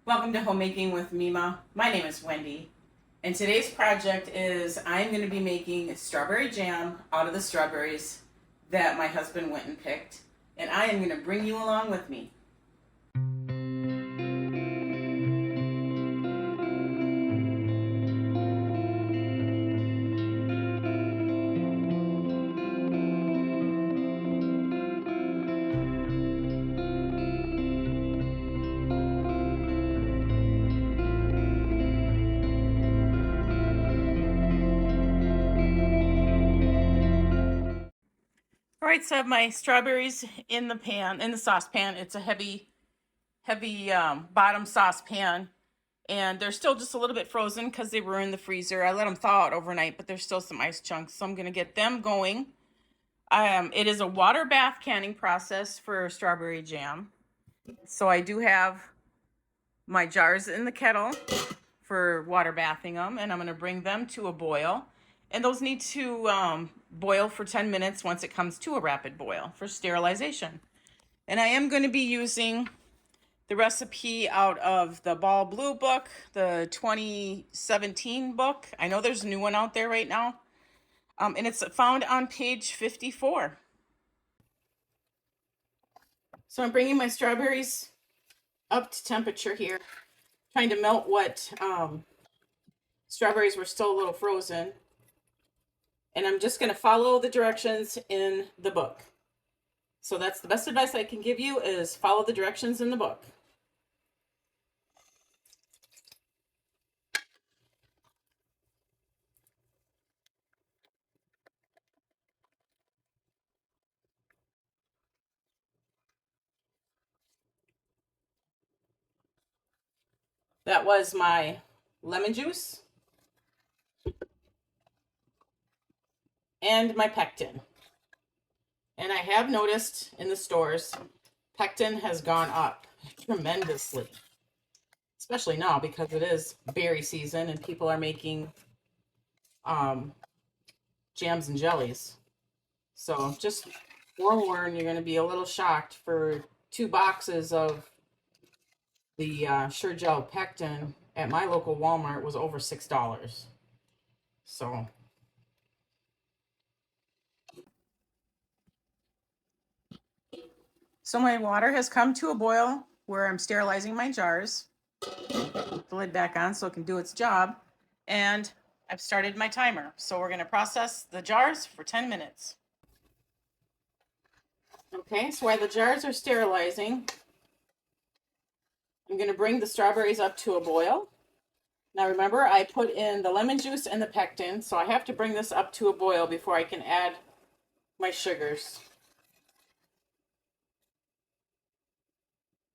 Welcome to Homemaking with Mima. My name is Wendy, and today's project is I'm going to be making strawberry jam out of the strawberries that my husband went and picked, and I am going to bring you along with me. All right, so I have my strawberries in the saucepan. It's a heavy bottom saucepan, and they're still just a little bit frozen because they were in the freezer. I let them thaw out overnight, but there's still some ice chunks, so I'm going to get them going. It is a water bath canning process for strawberry jam. So I do have my jars in the kettle for water bathing them, and I'm going to bring them to a boil. And those need to boil for 10 minutes once it comes to a rapid boil for sterilization. And I am going to be using the recipe out of the Ball Blue book, the 2017 book. I know there's a new one out there right now. And it's found on page 54. So I'm bringing my strawberries up to temperature here, trying to melt what strawberries were still a little frozen. And I'm just going to follow the directions in the book. So that's the best advice I can give you, is follow the directions in the book. That was my lemon juice and my pectin. And I have noticed in the stores, pectin has gone up tremendously, especially now because it is berry season and people are making jams and jellies. So just forewarn, you're going to be a little shocked. For 2 boxes of the Sure Gel Pectin at my local Walmart was over $6. So my water has come to a boil where I'm sterilizing my jars. Put the lid back on so it can do its job. And I've started my timer. So we're going to process the jars for 10 minutes. Okay, so while the jars are sterilizing, I'm going to bring the strawberries up to a boil. Now remember, I put in the lemon juice and the pectin, so I have to bring this up to a boil before I can add my sugars.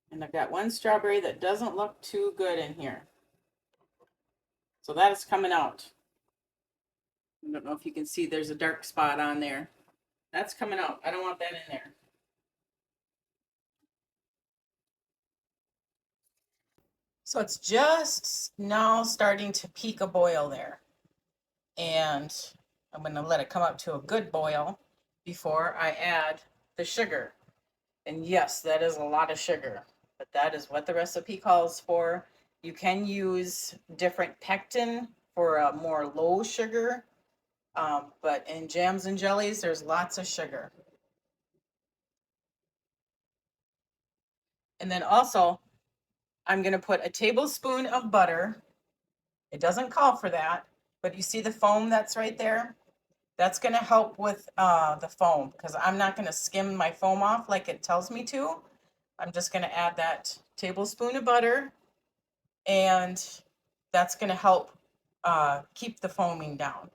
And I've got one strawberry that doesn't look too good in here. So that is coming out. I don't know if you can see, there's a dark spot on there. That's coming out. I don't want that in there. So it's just now starting to peak a boil there. And I'm going to let it come up to a good boil before I add the sugar. And yes, that is a lot of sugar, but that is what the recipe calls for. You can use different pectin for a more low sugar, but in jams and jellies, there's lots of sugar. And then also, I'm going to put a tablespoon of butter. It doesn't call for that, but you see the foam that's right there? That's going to help with the foam, because I'm not going to skim my foam off like it tells me to. I'm just going to add that tablespoon of butter, and that's going to help keep the foaming down.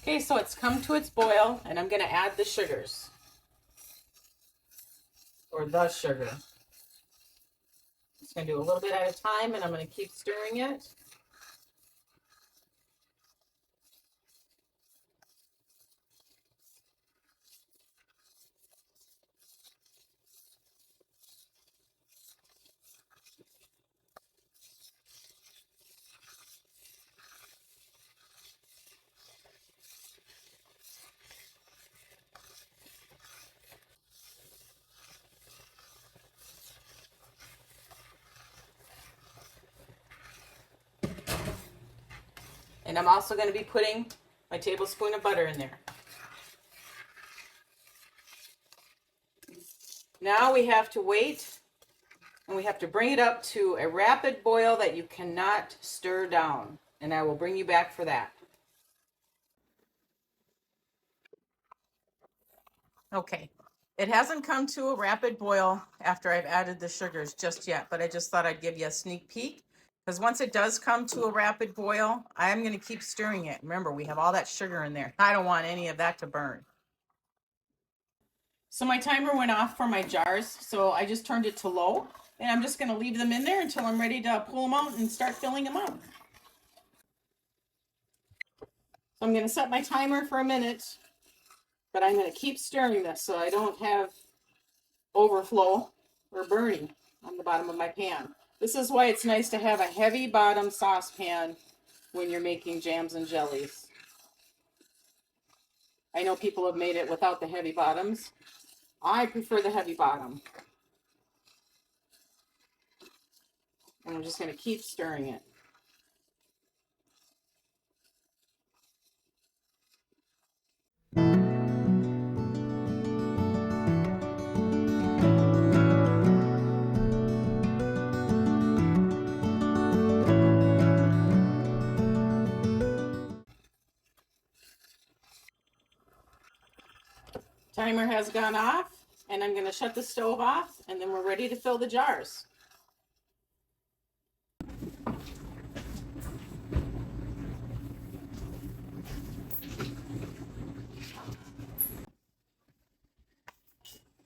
Okay, so it's come to its boil, and I'm going to add the sugars, or the sugar. Just going to do a little bit at a time, and I'm going to keep stirring it. And I'm also going to be putting my tablespoon of butter in there. Now we have to wait, and we have to bring it up to a rapid boil that you cannot stir down. And I will bring you back for that. Okay, it hasn't come to a rapid boil after I've added the sugars just yet, but I just thought I'd give you a sneak peek. Because once it does come to a rapid boil, I'm going to keep stirring it. Remember, we have all that sugar in there. I don't want any of that to burn. So my timer went off for my jars, so I just turned it to low. And I'm just going to leave them in there until I'm ready to pull them out and start filling them up. So I'm going to set my timer for a minute, but I'm going to keep stirring this so I don't have overflow or burning on the bottom of my pan. This is why it's nice to have a heavy bottom saucepan when you're making jams and jellies. I know people have made it without the heavy bottoms. I prefer the heavy bottom. And I'm just going to keep stirring it. Timer has gone off, and I'm going to shut the stove off, and then we're ready to fill the jars.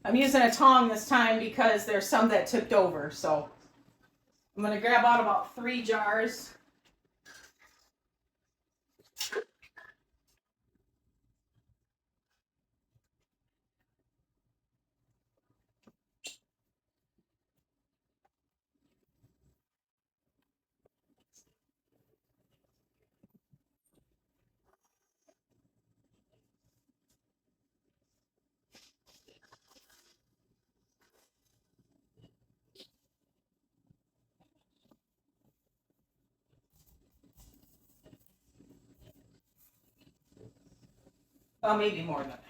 I'm using a tong this time because there's some that tipped over, so I'm going to grab out about 3 jars. Well, maybe more than that.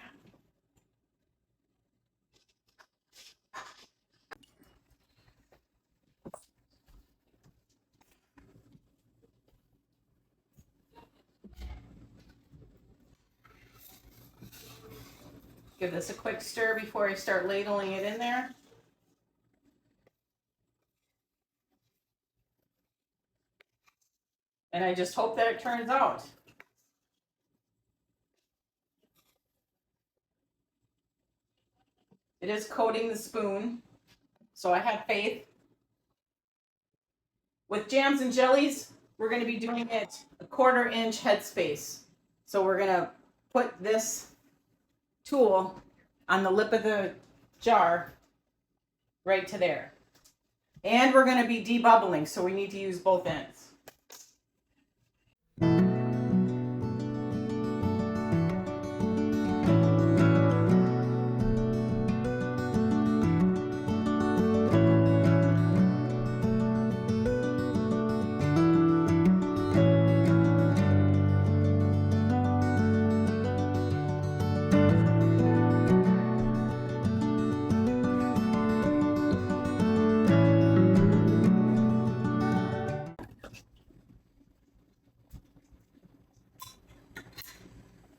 Give this a quick stir before I start ladling it in there. And I just hope that it turns out. It is coating the spoon, so I have faith. With jams and jellies, we're going to be doing it a 1/4 inch headspace. So we're going to put this tool on the lip of the jar right to there. And we're going to be debubbling, so we need to use both ends.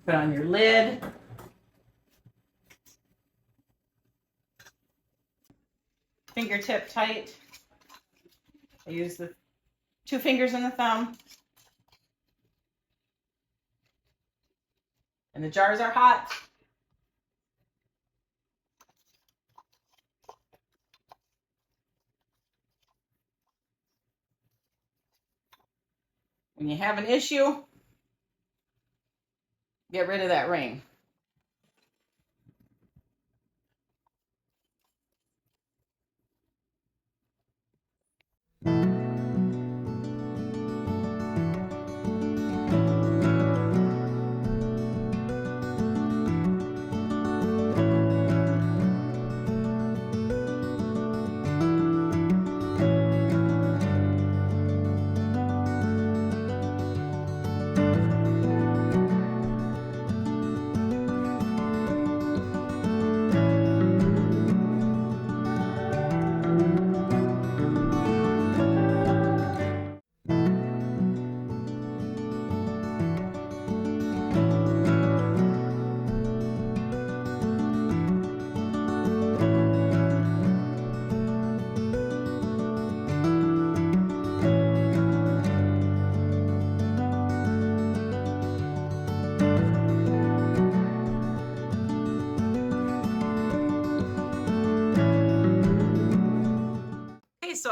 Put on your lid. Fingertip tight. I use the 2 fingers and the thumb. And the jars are hot. When you have an issue, get rid of that ring.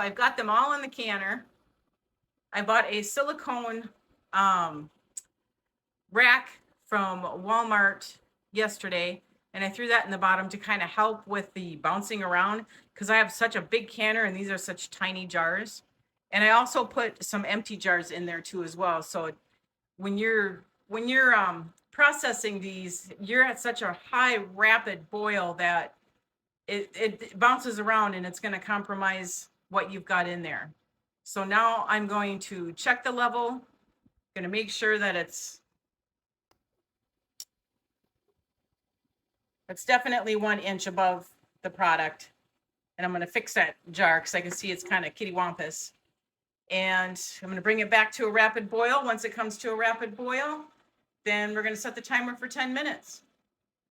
I've got them all in the canner. I bought a silicone rack from Walmart yesterday, and I threw that in the bottom to kind of help with the bouncing around because I have such a big canner and these are such tiny jars. And I also put some empty jars in there too as well. So when you're processing these, you're at such a high rapid boil that it bounces around and it's going to compromise what you've got in there. So now I'm going to check the level, going to make sure that it's definitely 1 inch above the product. And I'm going to fix that jar because I can see it's kind of kittywampus. And I'm going to bring it back to a rapid boil. Once it comes to a rapid boil, then we're going to set the timer for 10 minutes.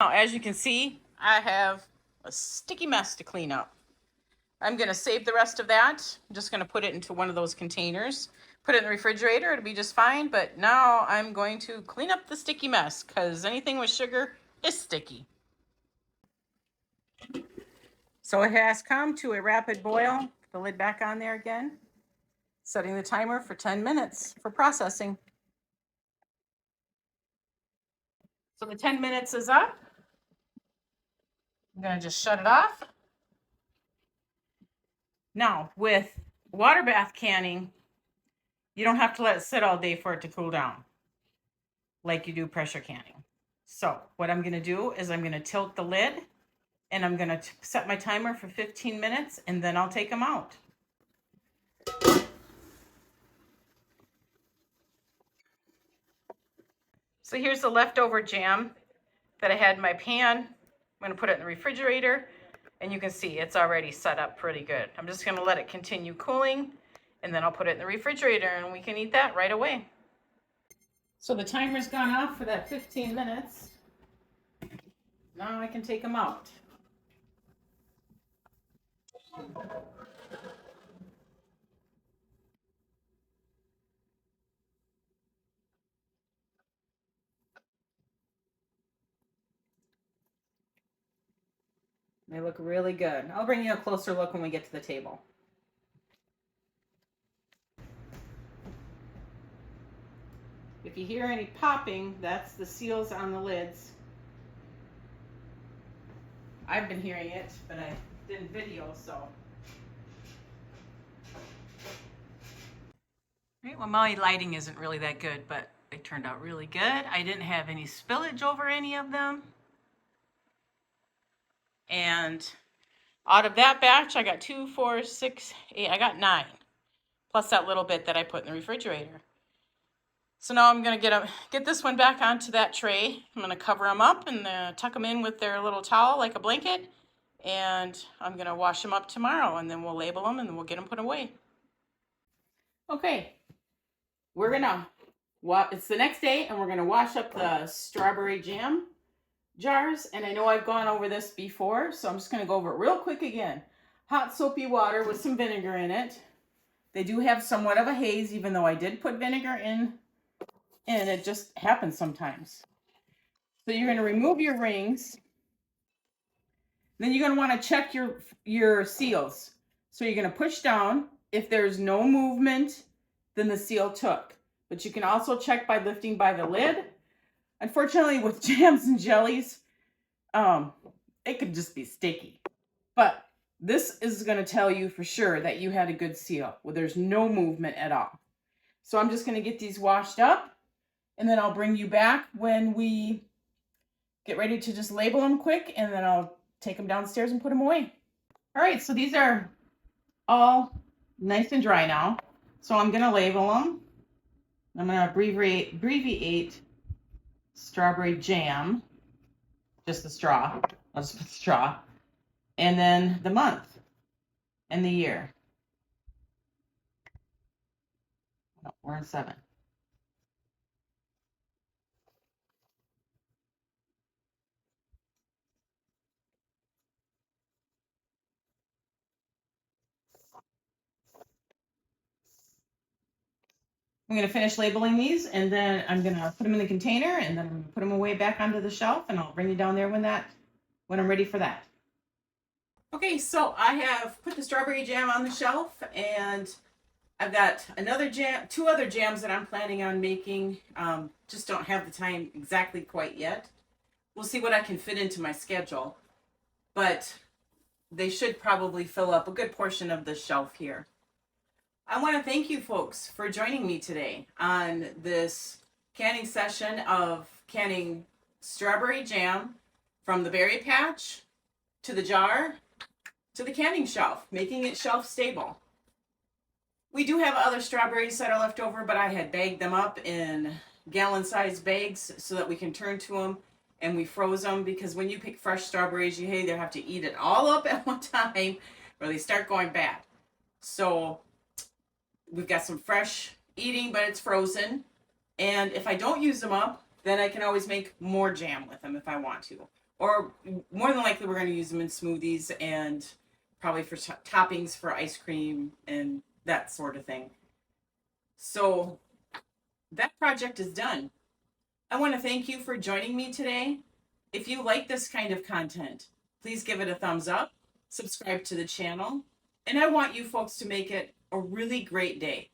Now, as you can see, I have a sticky mess to clean up. I'm going to save the rest of that. I'm just going to put it into one of those containers, put it in the refrigerator. It'll be just fine. But now I'm going to clean up the sticky mess because anything with sugar is sticky. So it has come to a rapid boil. Put the lid back on there again. Setting the timer for 10 minutes for processing. So the 10 minutes is up. I'm going to just shut it off. Now, with water bath canning, you don't have to let it sit all day for it to cool down like you do pressure canning. So what I'm going to do is I'm going to tilt the lid and I'm going to set my timer for 15 minutes and then I'll take them out. So here's the leftover jam that I had in my pan. I'm going to put it in the refrigerator and you can see it's already set up pretty good. I'm just going to let it continue cooling and then I'll put it in the refrigerator and we can eat that right away. So the timer's gone off for that 15 minutes. Now I can take them out. They look really good. I'll bring you a closer look when we get to the table. If you hear any popping, that's the seals on the lids. I've been hearing it, but I didn't video, so. Right, well, my lighting isn't really that good, but they turned out really good. I didn't have any spillage over any of them. And out of that batch, I got 2, 4, 6, 8, I got 9. Plus that little bit that I put in the refrigerator. So now I'm going to get this one back onto that tray. I'm going to cover them up and tuck them in with their little towel like a blanket. And I'm going to wash them up tomorrow and then we'll label them and then we'll get them put away. Okay, we're going to, it's the next day and we're going to wash up the strawberry jam jars. And I know I've gone over this before, so I'm just going to go over it real quick again. Hot soapy water with some vinegar in it. They do have somewhat of a haze, even though I did put vinegar in. And it just happens sometimes. So you're going to remove your rings. Then you're going to want to check your seals. So you're going to push down. If there's no movement, then the seal took. But you can also check by lifting by the lid. Unfortunately, with jams and jellies, it could just be sticky. But this is going to tell you for sure that you had a good seal. Well, there's no movement at all. So I'm just going to get these washed up. And then I'll bring you back when we get ready to just label them quick, and then I'll take them downstairs and put them away. All right, so these are all nice and dry now. So I'm gonna label them. I'm gonna abbreviate strawberry jam, just the straw. I'll just put straw. And then the month and the year. Oh, we're in 7. I'm going to finish labeling these and then I'm going to put them in the container and then I'm going to put them away back onto the shelf and I'll bring you down there when I'm ready for that. Okay, so I have put the strawberry jam on the shelf, and I've got another jam, two other jams that I'm planning on making. Just don't have the time exactly quite yet. We'll see what I can fit into my schedule, but they should probably fill up a good portion of the shelf here. I want to thank you folks for joining me today on this canning session of canning strawberry jam from the berry patch to the jar to the canning shelf, making it shelf stable. We do have other strawberries that are left over, but I had bagged them up in gallon-sized bags so that we can turn to them, and we froze them because when you pick fresh strawberries, you either have to eat it all up at one time or they start going bad. So we've got some fresh eating, but it's frozen. And if I don't use them up, then I can always make more jam with them if I want to. Or more than likely, we're going to use them in smoothies and probably for toppings for ice cream and that sort of thing. So that project is done. I want to thank you for joining me today. If you like this kind of content, please give it a thumbs up, subscribe to the channel, and I want you folks to make it a really great day.